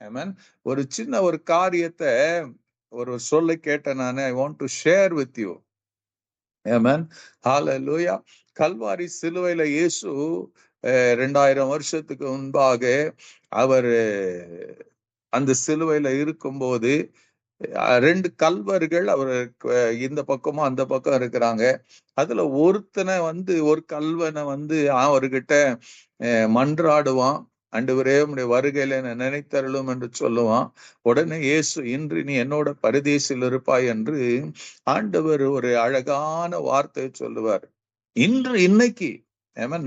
ஆமென். ஒரு சின்ன ஒரு காரியத்தை ஒரு சொல்ல கேட்டேன் நானு. I want to share with you. ஆமென். ஹalleluya. கல்வாரி சிலுவையில இயேசு 2000 வருஷத்துக்கு முன்பாக அவர் அந்த சிலுவையில இருக்கும்போது 2 கல்வர்கள் அவருக்கு இந்த பக்கமும் அந்த பக்கம் இருக்கிறாங்க. அதுல ஒருத்தனை ஒரு கல்வனை அவர்கிட்ட மன்றாடுவான். ஆண்டவரே உம்முடைய வருகையில என்னை நினைத்தருளும் என்று சொல்லுவான். உடனே இயேசு, இன்று நீ என்னோட பரதீசில் இருப்பாய் என்று ஆண்டவர் ஒரு அழகான வார்த்தையை சொல்லுவார். இன்னைக்கு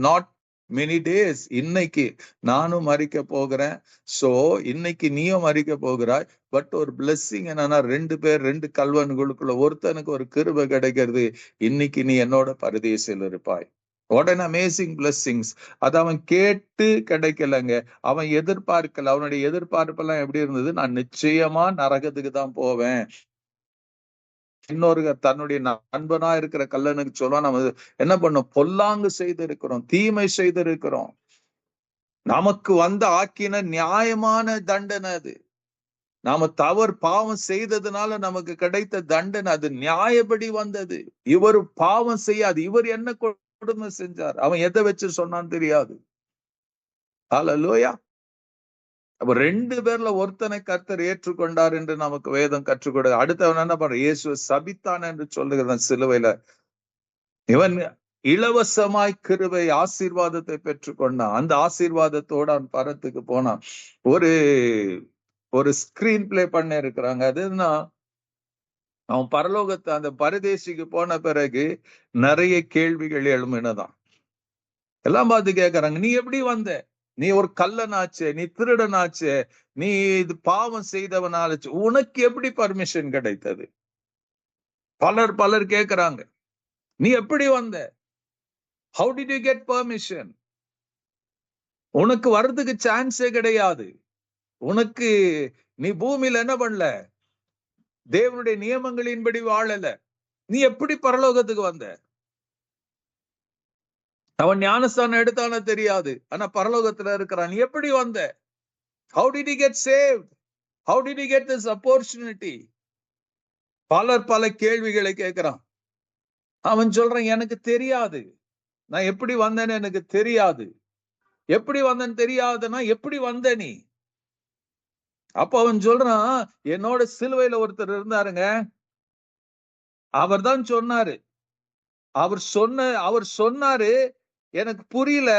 நாட் மெனி டேஸ், இன்னைக்கு நானும் மறிக்க போகிறேன். சோ இன்னைக்கு நீயும் மறிக்க போகிறாய். பட் ஒரு பிளெஸிங் என்னன்னா, 2 கல்வன்களுக்குள்ள ஒருத்தனுக்கு ஒரு கிருபை கிடைக்கிறது. இன்னைக்கு நீ என்னோட பரதேசில் இருப்பாய். What an amazing blessings. அது அவன் கேட்டு கிடைக்கலங்க, அவன் எதிர்பார்க்கல. அவனுடைய எதிர்பார்ப்பெல்லாம் எப்படி இருந்தது? நான் நிச்சயமா நரகத்துக்கு தான் போவேன். இன்னொரு தன்னுடைய நண்பனா இருக்கிற கல்லனுக்கு சொல்லுவான், நம்ம என்ன பண்ணோம்? பொல்லாங்கு செய்திருக்கிறோம், தீமை செய்திருக்கிறோம். நமக்கு ஆக்கின நியாயமான தண்டனை அது. நாம பாவம் செய்ததுனால நமக்கு கிடைத்த தண்டனை அது நியாயப்படி வந்தது. இவர் பாவம் செய்யாது. இவர் என்ன கொடுமை செஞ்சார்? அவன் எதை வச்சு சொன்னான்னு தெரியாது. ஹல்லேலூயா. அப்ப 2 பேர்ல ஒருத்தனை கர்த்தர் ஏற்றுக்கொண்டார் என்று நமக்கு வேதம் கற்றுக்கொடு. அடுத்தவன் என்ன பண்ற? இயேசு சபித்தான் என்று சொல்லுகிறான் சிலுவையில. இவன் இலவசமாய் கிருபை ஆசீர்வாதத்தை பெற்றுக்கொண்டான். அந்த ஆசீர்வாதத்தோட அவன் பரத்துக்கு போனான். ஒரு ஸ்கிரீன் பிளே பண்ண இருக்கிறாங்க. அதுன்னா, அவன் பரலோகத்தை அந்த பரதேசிக்கு போன பிறகு நிறைய கேள்விகள் எழுமினதான். எல்லாம் பார்த்து கேட்கறாங்க, நீ எப்படி வந்த? நீ ஒரு கள்ளனாச்சே, நீ திருடனாச்சே, நீ இது பாவம் செய்தவனாச்சு, உனக்கு எப்படி பர்மிஷன் கிடைத்தது? பலர் கேட்கிறாங்க, நீ எப்படி வந்த? How did you get permission? உனக்கு வர்றதுக்கு சான்ஸே கிடையாது. உனக்கு நீ பூமியில என்ன பண்ணல? தேவனுடைய நியமங்களின்படி வாழல. நீ எப்படி பரலோகத்துக்கு வந்த? அவன் ஞானஸ்தானம் எடுத்தான தெரியாது, ஆனா பரலோகத்துல இருக்கிறான். நீ எப்படி வந்த? How did he get saved? How did he get this opportunity? பல கேள்விகளை கேட்கிறான். அவன் சொல்றான், எனக்கு தெரியாது, நான் எப்படி வந்தேன்னு எனக்கு தெரியாது. எப்படி வந்தேன்னு தெரியாதுன்னா எப்படி வந்த நீ? அப்ப அவன் சொல்றான், என்னோட சிலுவையில ஒருத்தர் இருந்தாருங்க, அவர் தான் சொன்னாரு. அவர் சொன்னாரு, எனக்கு புரியல,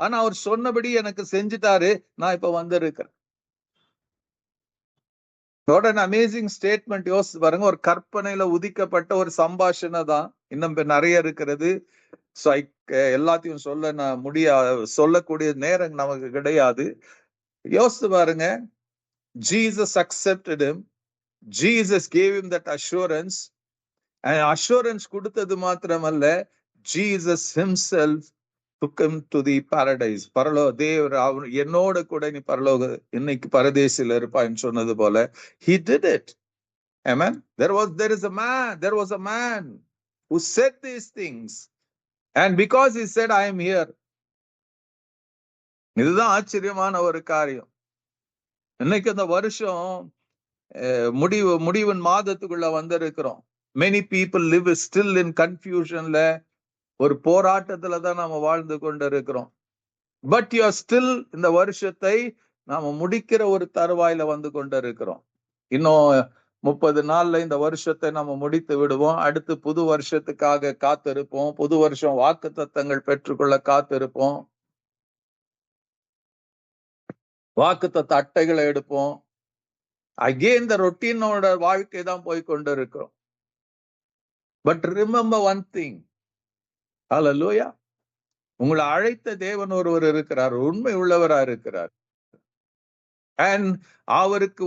ஆனா அவர் சொன்னபடி எனக்கு செஞ்சுட்டாரு, நான் இப்ப வந்திருக்கிறேன். Amazing statement. யோசிச்சு பாருங்க. ஒரு கற்பனையில உதிக்கப்பட்ட ஒரு சம்பாஷணை தான். இன்னும் நிறைய இருக்கிறது. எல்லாத்தையும் சொல்லக்கூடிய நேரம் நமக்கு கிடையாது. யோசிச்சு பாருங்க. Jesus accepted him. Jesus gave him that assurance. And assurance கொடுத்தது மாத்திரமல்ல, Jesus himself took him to the paradise. தேவர் என்னோட கூட நீ பரலோக இன்னைக்கு பரதேசில இருப்பான்னு சொன்னது போல, he did it. Amen. There was a man who said these things, and because he said, I am here. இதுதான் ஆச்சரியமான ஒரு காரியம். இன்னைக்கு அந்த வருஷம் முடிவின் மாதத்துக்குள்ள வந்திருக்கிறோம். Many people live still in confusionல, ஒரு போராட்டத்துல தான் நாம வாழ்ந்து கொண்டு இருக்கிறோம். பட் யூ ஆர் ஸ்டில், இந்த வருஷத்தை நாம முடிக்கிற ஒரு தருவாயில வந்து கொண்டு இருக்கிறோம். இன்னும் 30 நாள்ல இந்த வருஷத்தை நம்ம முடித்து விடுவோம். அடுத்து புது வருஷத்துக்காக காத்திருப்போம். புது வருஷம் வாக்குத்தத்தங்கள் பெற்றுக்கொள்ள காத்திருப்போம். வாக்குத்தத்த அட்டைகளை எடுப்போம். அகேன் இந்த ரொட்டீனோட வாழ்க்கை தான் போய் கொண்டு இருக்கிறோம். But remember one thing. ஹல்லேலூயா. உங்களை அழைத்த தேவன் ஒருவர் இருக்கிறார், உண்மை உள்ளவரா இருக்கிறார். அண்ட் அவருக்கு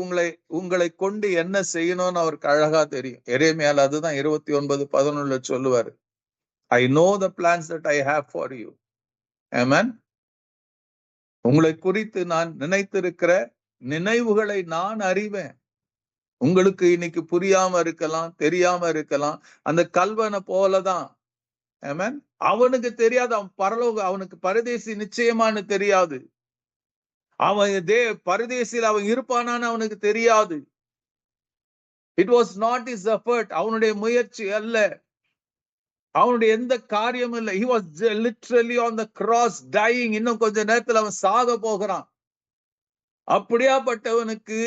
உங்களை கொண்டு என்ன செய்யணும்னு அவருக்கு அழகா தெரியும். எரேமியால அதுதான் 29:11 சொல்லுவாரு. I know the plans that I have for you. Amen. உங்களை குறித்து நான் நினைத்திருக்கிற நினைவுகளை நான் அறிவேன். உங்களுக்கு இன்னைக்கு புரியாம இருக்கலாம், தெரியாம இருக்கலாம். அந்த கல்வனை போலதான். Amen. அவனுக்கு தெரியாது, அவனுக்கு பரதேசி நிச்சயமானு தெரியாது. அவன் பரதேசியில் அவன் இருப்பானான்னு அவனுக்கு தெரியாது. It was not is effort, அவனுடைய முயற்சி அல்ல, அவனுடைய எந்த காரியம் இல்லை. he was literally on the cross dying. இன்னும் கொஞ்ச நேரத்துல அவன் சாக போகிறான். அப்படியாப்பட்டவனுக்கு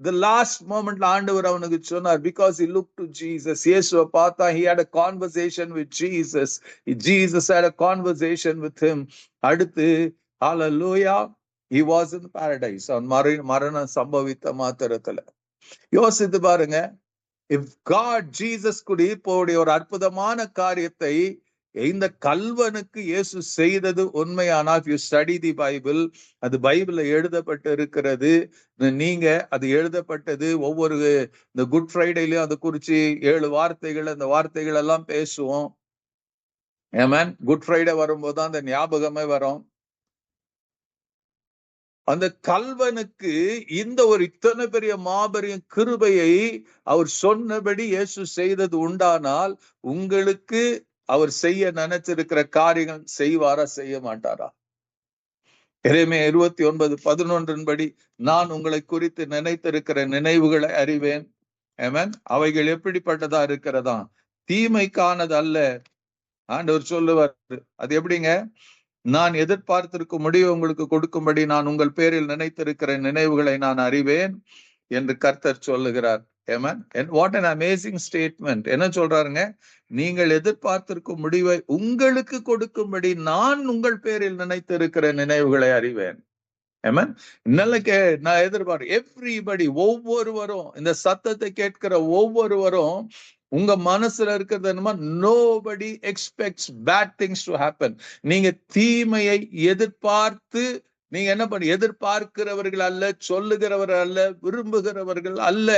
the last momentல ஆண்டவர் அவனுக்கு சொன்னார், because he looked to Jesus. இயேசுவை பார்த்தா, he had a conversation with Jesus. Jesus had a conversation with him. அடுத்து hallelujah, he was in paradise. அவன் மரணம் சம்பவித்த மாத்திரத்துல யோசித்து பாருங்க. If God, Jesus could இப்போடைய ஒரு அற்புதமான காரியத்தை இந்த கல்வனுக்கு இயேசு செய்தது உண்மையானால், if you study the Bible, அது பைபிள்ல எழுதப்பட்டு இருக்கிறது. நீங்க அது எழுதப்பட்டது ஒவ்வொரு இந்த குட் ஃப்ரைடேலயும் அதை குறிச்சு 7 வார்த்தைகள், அந்த வார்த்தைகள் எல்லாம் பேசுவோம். ஆமென். குட் ஃப்ரைடே வரும்போது தான் அந்த ஞாபகமே வரும். அந்த கல்வனுக்கு இந்த ஒரு இத்தனை பெரிய மாபெரும் கிருபையை அவர் சொன்னபடி இயேசு செய்தது உண்டானால், உங்களுக்கு அவர் செய்ய நினைச்சிருக்கிற காரியங்கள் செய்வாரா, செய்ய மாட்டாரா? எரேமியா 29:11 படி, நான் உங்களை குறித்து நினைத்திருக்கிற நினைவுகளை அறிவேன். ஆமென். அவைகள் எப்படிப்பட்டதா இருக்கிறதா? தீமைக்கானது அல்ல. ஆண்டவர் சொல்லுவார். அது எப்படிங்க? நான் எதிர்பார்த்திருக்கும் முடிவை உங்களுக்கு கொடுக்கும்படி நான் உங்கள் பேரில் நினைத்திருக்கிற நினைவுகளை நான் அறிவேன் என்று கர்த்தர் சொல்லுகிறார். Amen. And what an amazing statement. என்ன சொல்றாருங்க? நீங்கள் எதிர்பார்த்திருக்கும் முடிவை உங்களுக்கு கொடுக்கும்படி நான் உங்கள் பேரில் நினைத்திருக்கிற நினைவுகளை அறிவேன். Amen. நான் எதிர்பார்க்கிறேன் எவ்ரிபடி, ஒவ்வொருவரும், இந்த சத்தத்தை கேட்கிற ஒவ்வொருவரும் உங்க மனசுல இருக்கிறது என்னமா, nobody expects bad things to happen. நீங்க தீமையை எதிர்பார்த்து நீங்க என்ன பண்ணி, எதிர்பார்க்கிறவர்கள் அல்ல, சொல்லுகிறவர்கள் அல்ல, விரும்புகிறவர்கள் அல்ல.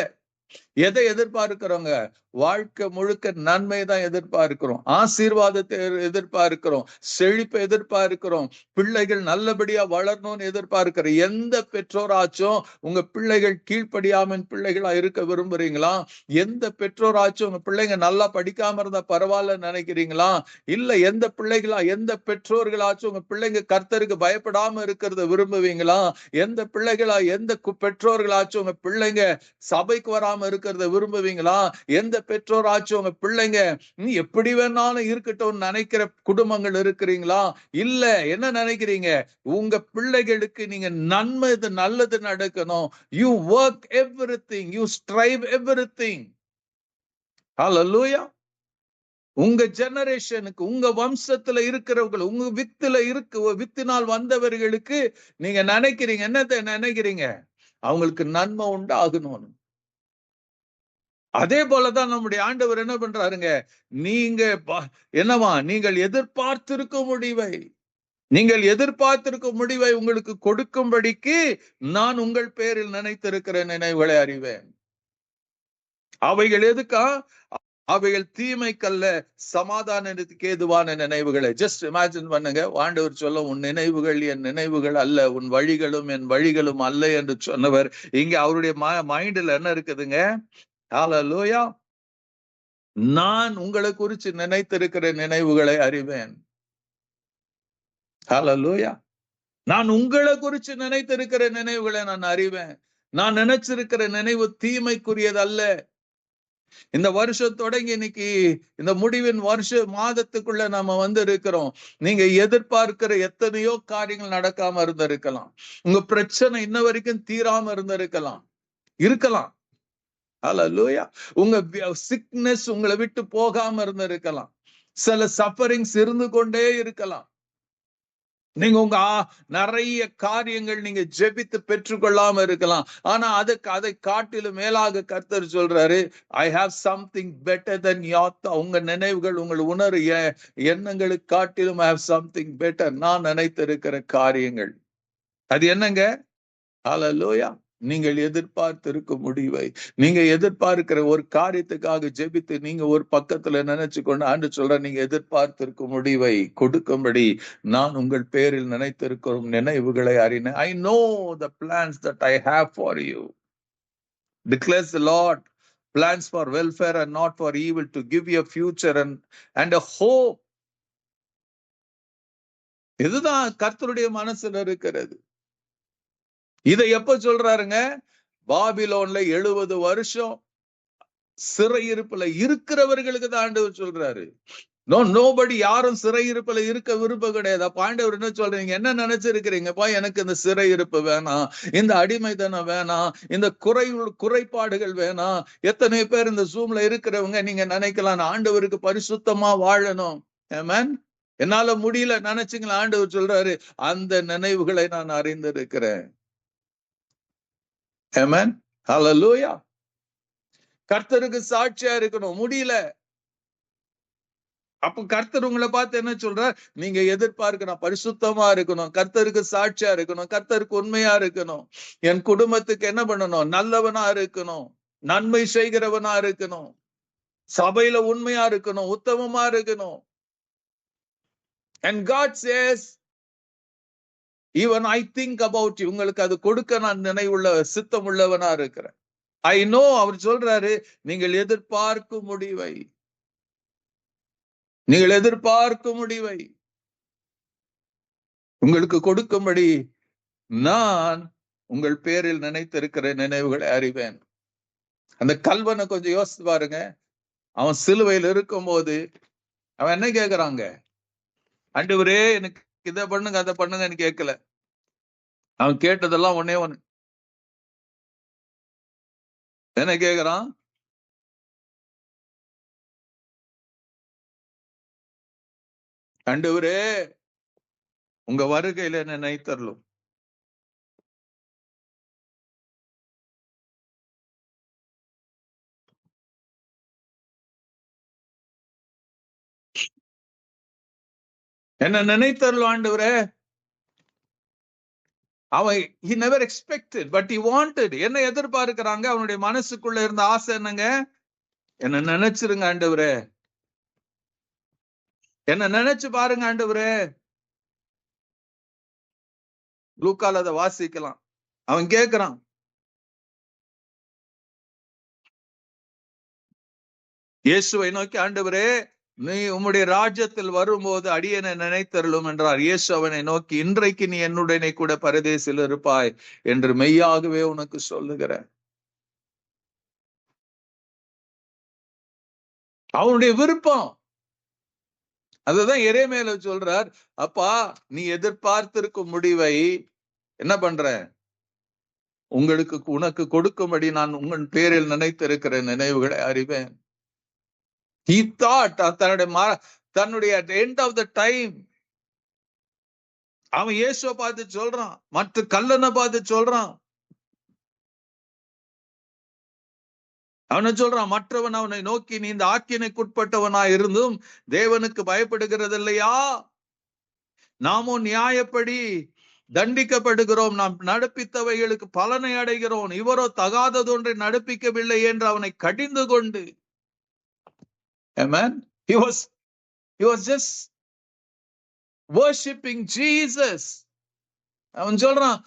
எதை எதிர்பார்க்கிறோங்க? வாழ்க்கை முழுக்க நன்மை தான் எதிர்பார்க்கிறோம், ஆசீர்வாதத்தை எதிர்பார்க்கிறோம், செழிப்பை எதிர்பார்க்கிறோம், பிள்ளைகள் நல்லபடியா வளரணும்னு எதிர்பார்க்கிற எந்த பெற்றோராச்சும் உங்க பிள்ளைகள் கீழ்ப்படியாம பிள்ளைகளா இருக்க விரும்புறீங்களா? எந்த பெற்றோராச்சும் உங்க பிள்ளைங்க நல்லா படிக்காம இருந்தா பரவாயில்ல நினைக்கிறீங்களா? இல்ல எந்த பெற்றோர்களாச்சும் உங்க பிள்ளைங்க கர்த்தருக்கு பயப்படாம இருக்கிறத விரும்புவீங்களா? எந்த பெற்றோர்களாச்சும் உங்க பிள்ளைங்க சபைக்கு வராம இருக்கிறத விரும்புவீங்களா? எந்த பெற்றோராச்சும் உங்க பிள்ளைங்க எப்படி வேணாலும் இருக்கட்டும் நினைக்கிற குடும்பங்கள் இருக்கிறீங்களா? இல்ல, என்ன நினைக்கிறீங்க? உங்க பிள்ளைகளுக்கு நீங்க நன்மை, நல்லது நடக்கணும். You work everything, you strive everything. Hallelujah. உங்க ஜெனரேஷனுக்கு, உங்க வம்சத்துல இருக்கிறவங்க, உங்க வித்தினால் வந்தவர்களுக்கு நீங்க நினைக்கிறீங்க, என்னத்தை நினைக்கிறீங்க? அவங்களுக்கு நன்மை உண்டாகணும். அதே போலதான் நம்முடைய ஆண்டவர் என்ன பண்றாருங்க? நீங்க என்னவா, நீங்கள் எதிர்பார்த்திருக்கும் முடிவை உங்களுக்கு கொடுக்கும்படிக்கு நான் உங்கள் பேரில் நினைத்திருக்கிற நினைவுகளை அறிவேன். அவைகள் எதுக்கா? அவைகள் தீமைக்கல்ல, சமாதானத்துக்கு ஏதுவான நினைவுகளை. ஜஸ்ட் இமேஜின் பண்ணுங்க. ஆண்டவர் சொல்ல, உன் நினைவுகள் என் நினைவுகள் அல்ல, உன் வழிகளும் என் வழிகளும் அல்ல என்று சொன்னவர், இங்க அவருடைய மைண்ட்ல என்ன இருக்குதுங்க? ஹல்லேலூயா. நான் உங்களை குறித்து நினைத்திருக்கிற நினைவுகளை அறிவேன். ஹல்லேலூயா. நான் உங்களை குறித்து நினைத்திருக்கிற நினைவுகளை நான் அறிவேன். நான் நினைச்சிருக்கிற நினைவு தீமைக்குரியது அல்ல. இந்த வருஷம் தொடங்கி இன்னைக்கு இந்த முடிவின் மாதத்துக்குள்ள நாம இருக்கிறோம். நீங்க எதிர்பார்க்கிற எத்தனையோ காரியங்கள் நடக்காம இருந்திருக்கலாம். உங்க பிரச்சனை இன்ன வரைக்கும் தீராம இருந்திருக்கலாம். ஹல்லேலூயா. உங்க சிக்னஸ் உங்களை விட்டு போகாம இருந்திருக்கலாம். சில சஃபரிங்ஸ் இருந்து கொண்டே இருக்கலாம். நீங்க உங்க நிறைய காரியங்கள் நீங்க ஜெபித்து பெற்றுக்கொள்ளாம இருக்கலாம். ஆனா அதை காட்டிலும் மேலாக கர்த்தர் சொல்றாரு, I have something better then your. உங்க நினைவுகள், உங்கள் எண்ணங்களுக்கு காட்டிலும் ஐ ஹாவ் சம்திங் பெட்டர். நான் நினைத்திருக்கிற காரியங்கள் அது என்னங்க? ஹல்லேலூயா. நீங்கள் எதிர்பார்த்திருக்கும் முடிவை, நீங்க எதிர்பார்க்கிற ஒரு காரியத்துக்காக ஜெபித்து நீங்க ஒரு பக்கத்துல நினைச்சு கொண்டு ஆண்டு சொல்ற, நீங்க எதிர்பார்த்திருக்கும் முடிவை கொடுக்கும்படி நான் உங்கள் பேரில் நினைத்திருக்கும் நினைவுகளை அறினேன். I know the plans that I have for you, declares the Lord, plans for welfare and not for evil, to give you a future and a hope. இதுதான் கர்த்தருடைய மனசுல இருக்கிறது. இதை எப்ப சொல்றாருங்க? பாபிலோன்ல 70 வருஷம் சிறையிருப்புல இருக்கிறவர்களுக்கு தான் ஆண்டவர் சொல்றாரு. நோபடி யாரும் சிறையிருப்புல இருக்க விருப்பம் கிடையாது. அப்ப ஆண்டவர் என்ன சொல்றீங்க? என்ன நினைச்சிருக்கிறீங்கப்பா? எனக்கு இந்த சிறையிருப்பு வேணாம், இந்த அடிமைத்தனம் வேணாம், இந்த குறைபாடுகள் வேணாம். எத்தனை பேர் இந்த ஜூம்ல இருக்கிறவங்க நீங்க நினைக்கலாம், ஆண்டவருக்கு பரிசுத்தமா வாழணும். ஆமென். என்னால முடியல நினைச்சுங்களா? ஆண்டவர் சொல்றாரு, அந்த நினைவுகளை நான் அறிந்திருக்கிறேன். ஆமென். ஹல்லேலூயா. கர்த்தருக்கு சாட்சியா இருக்கணும், முடியல. அப்ப கர்த்தர் உங்களை பார்த்து என்ன சொல்றார்? நீங்க எதிர்பார்க்கணும், பரிசுத்தமா இருக்கணும், கர்த்தருக்கு சாட்சியா இருக்கணும், கர்த்தருக்கு உண்மையா இருக்கணும், என் குடும்பத்துக்கு என்ன பண்ணணும்? நல்லவனா இருக்கணும், நன்மை செய்கிறவனா இருக்கணும், சபையில உண்மையா இருக்கணும், உத்தமமா இருக்கணும். And God says, even I think about you. உங்களுக்கு அது கொடுக்க நான் நினைவுள்ள சித்தம் உள்ளவனா இருக்கிறேன். I know. அவர் சொல்றாரு, நீங்கள் எதிர்பார்க்கும் முடிவை, நீங்கள் எதிர்பார்க்கும் முடிவை உங்களுக்கு கொடுக்கும்படி நான் உங்கள் பேரில் நினைத்திருக்கிற நினைவுகளை அறிவேன். அந்த கல்வனை கொஞ்சம் யோசித்து பாருங்க. அவன் சிலுவையில் இருக்கும் போது அவன் என்ன கேக்குறாங்க? ஆண்டவரே எனக்கு இதை பண்ணுங்க அதை பண்ணுங்கன்னு கேட்கல. அவன் கேட்டதெல்லாம் ஒன்னே ஒண்ணு. என்ன கேக்குறான்? ஆண்டவரே உங்க வருகையில என்ன நினைத்தரலும். என்ன நினைத்தரலும் ஆண்டவரே. அவன் he never expected but he wanted. என்ன எதிர்பார்க்கிறாங்க? அவனுடைய மனசுக்குள்ள இருந்த ஆசை என்னங்க? என்ன நினைச்சிருங்க ஆண்டவரே, என்ன நினைச்சு பாருங்க ஆண்டவரே. லூக்கால அதை வாசிக்கலாம். அவன் கேட்கிறான், இயேசுவை நோக்கி, ஆண்டவரே நீ உம்முடைய ராஜ்யத்தில் வரும்போது அடியனை நினைத்தருளும் என்றார். இயேசு அவனை நோக்கி, இன்றைக்கு நீ என்னுடனே கூட பரதேசில் இருப்பாய் என்று மெய்யாகவே உனக்கு சொல்லுகிறேன். அவனுடைய விருப்பம். அதுதான் எரேமியால சொல்றார், அப்பா நீ எதிர்பார்த்திருக்கும் முடிவை என்ன பண்ற? உனக்கு கொடுக்கும்படி நான் உங்கள் பேரில் நினைத்திருக்கிற நினைவுகளை அறிவேன். He thought தன்னுடைய at the end of the time அவன் இயேசுவை பார்த்து சொல்றான், மற்ற கல்லனை பார்த்து சொல்றான். அவனை சொல்றான், மற்றவன் அவனை நோக்கி, நீ இந்த ஆக்கினைக்குட்பட்டவனா இருந்தும் தேவனுக்கு பயப்படுகிறது இல்லையா? நாமும் நியாயப்படி தண்டிக்கப்படுகிறோம், நாம் நடப்பித்தவைகளுக்கு பலனை அடைகிறோம், இவரோ தகாதது ஒன்றை நடப்பிக்கவில்லை என்று அவனை கடிந்து கொண்டு. Amen. He was just worshiping Jesus. அவன் சொல்றான்,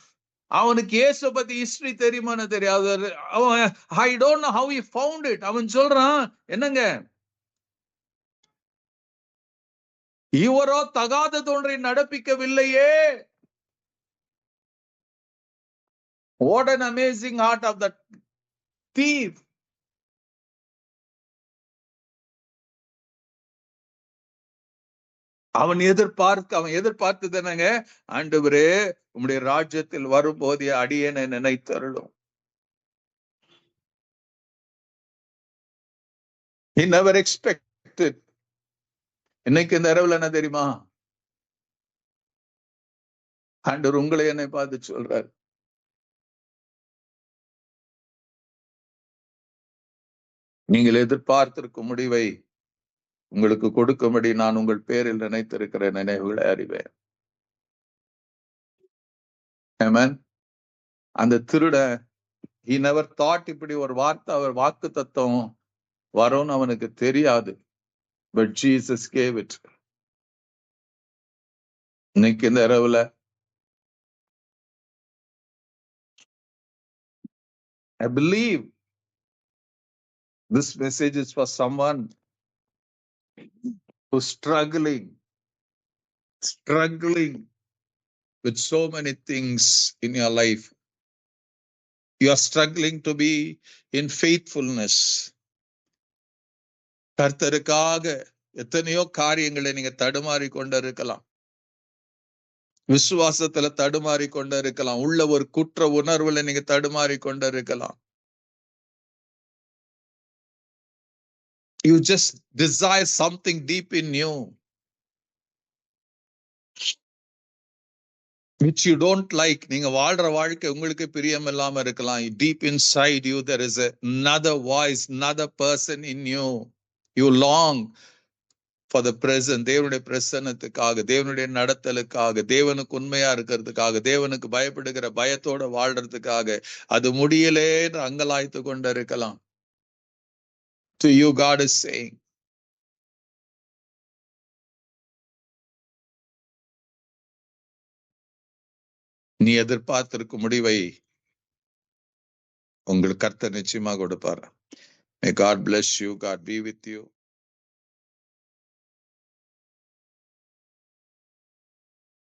அவனுக்கு இயேசு பத்தி ஹிஸ்டரி தெரியுமான்னு தெரியாது. அவன் I don't know how he found it. அவன் சொல்றான், என்னங்க, இவரோ தகாதது ஒன்றை நடப்பிக்கவில்லையே. What an amazing heart of that thief. அவன் எதிர்பார்த்தது என்னங்க? ஆண்டவரே உம்முடைய ராஜ்யத்தில் வரும்போது அடியேனை நினைத்தருளும். He never expected. இன்னைக்கு இந்த இரவுல என்ன தெரியுமா? ஆண்டவர் உங்களை என்னை பார்த்து சொல்றார், நீங்கள் எதிர்பார்த்திருக்கும் முடிவை உங்களுக்கு கொடுக்கும்படி நான் உங்கள் பேரில் நினைத்திருக்கிற நினைவுகளை அறிவேன். Amen. அந்த திருட he never thought இப்படி ஒரு வார்த்தை, அவர் வாக்கு தத்துவம் வரும்னு அவனுக்கு தெரியாது. But Jesus gave it. இன்னைக்கு இந்த இரவுல I believe this message is for someone who's struggling with so many things in your life. You are struggling to be in faithfulness. கர்த்தருக்காக எத்தனையோ காரியங்களை நீங்க தடுமாறி கொண்டு இருக்கலாம். விசுவாசத்துல தடுமாறி கொண்டு இருக்கலாம். உள்ள ஒரு குற்ற உணர்வுல நீங்க தடுமாறி கொண்டு இருக்கலாம். You just desire something deep in you which you don't like. நீங்க வாழ்ற வாழ்க்கை உங்களுக்கு பிரியம் இல்லாம இருக்கலாம். Deep inside you there is another voice, another person in you. You long for the present. தேவனுடைய பிரசன்னத்துக்காக, தேவனுடைய நடத்தலுக்காக, தேவனுக்கு உண்மையா இருக்கிறதுக்காக, தேவனுக்கு பயப்படுகிற பயத்தோட வாழ்றதுக்காக. அது முடியலேன்னு அங்கலாய்த்து கொண்டு இருக்கலாம். To you God is saying, நீ எதிர்பார்த்திருக்கும் முடிவை உங்களுக்கு கர்த்தர் நிச்சயமா கொடுப்பார். May God bless you. God be with you.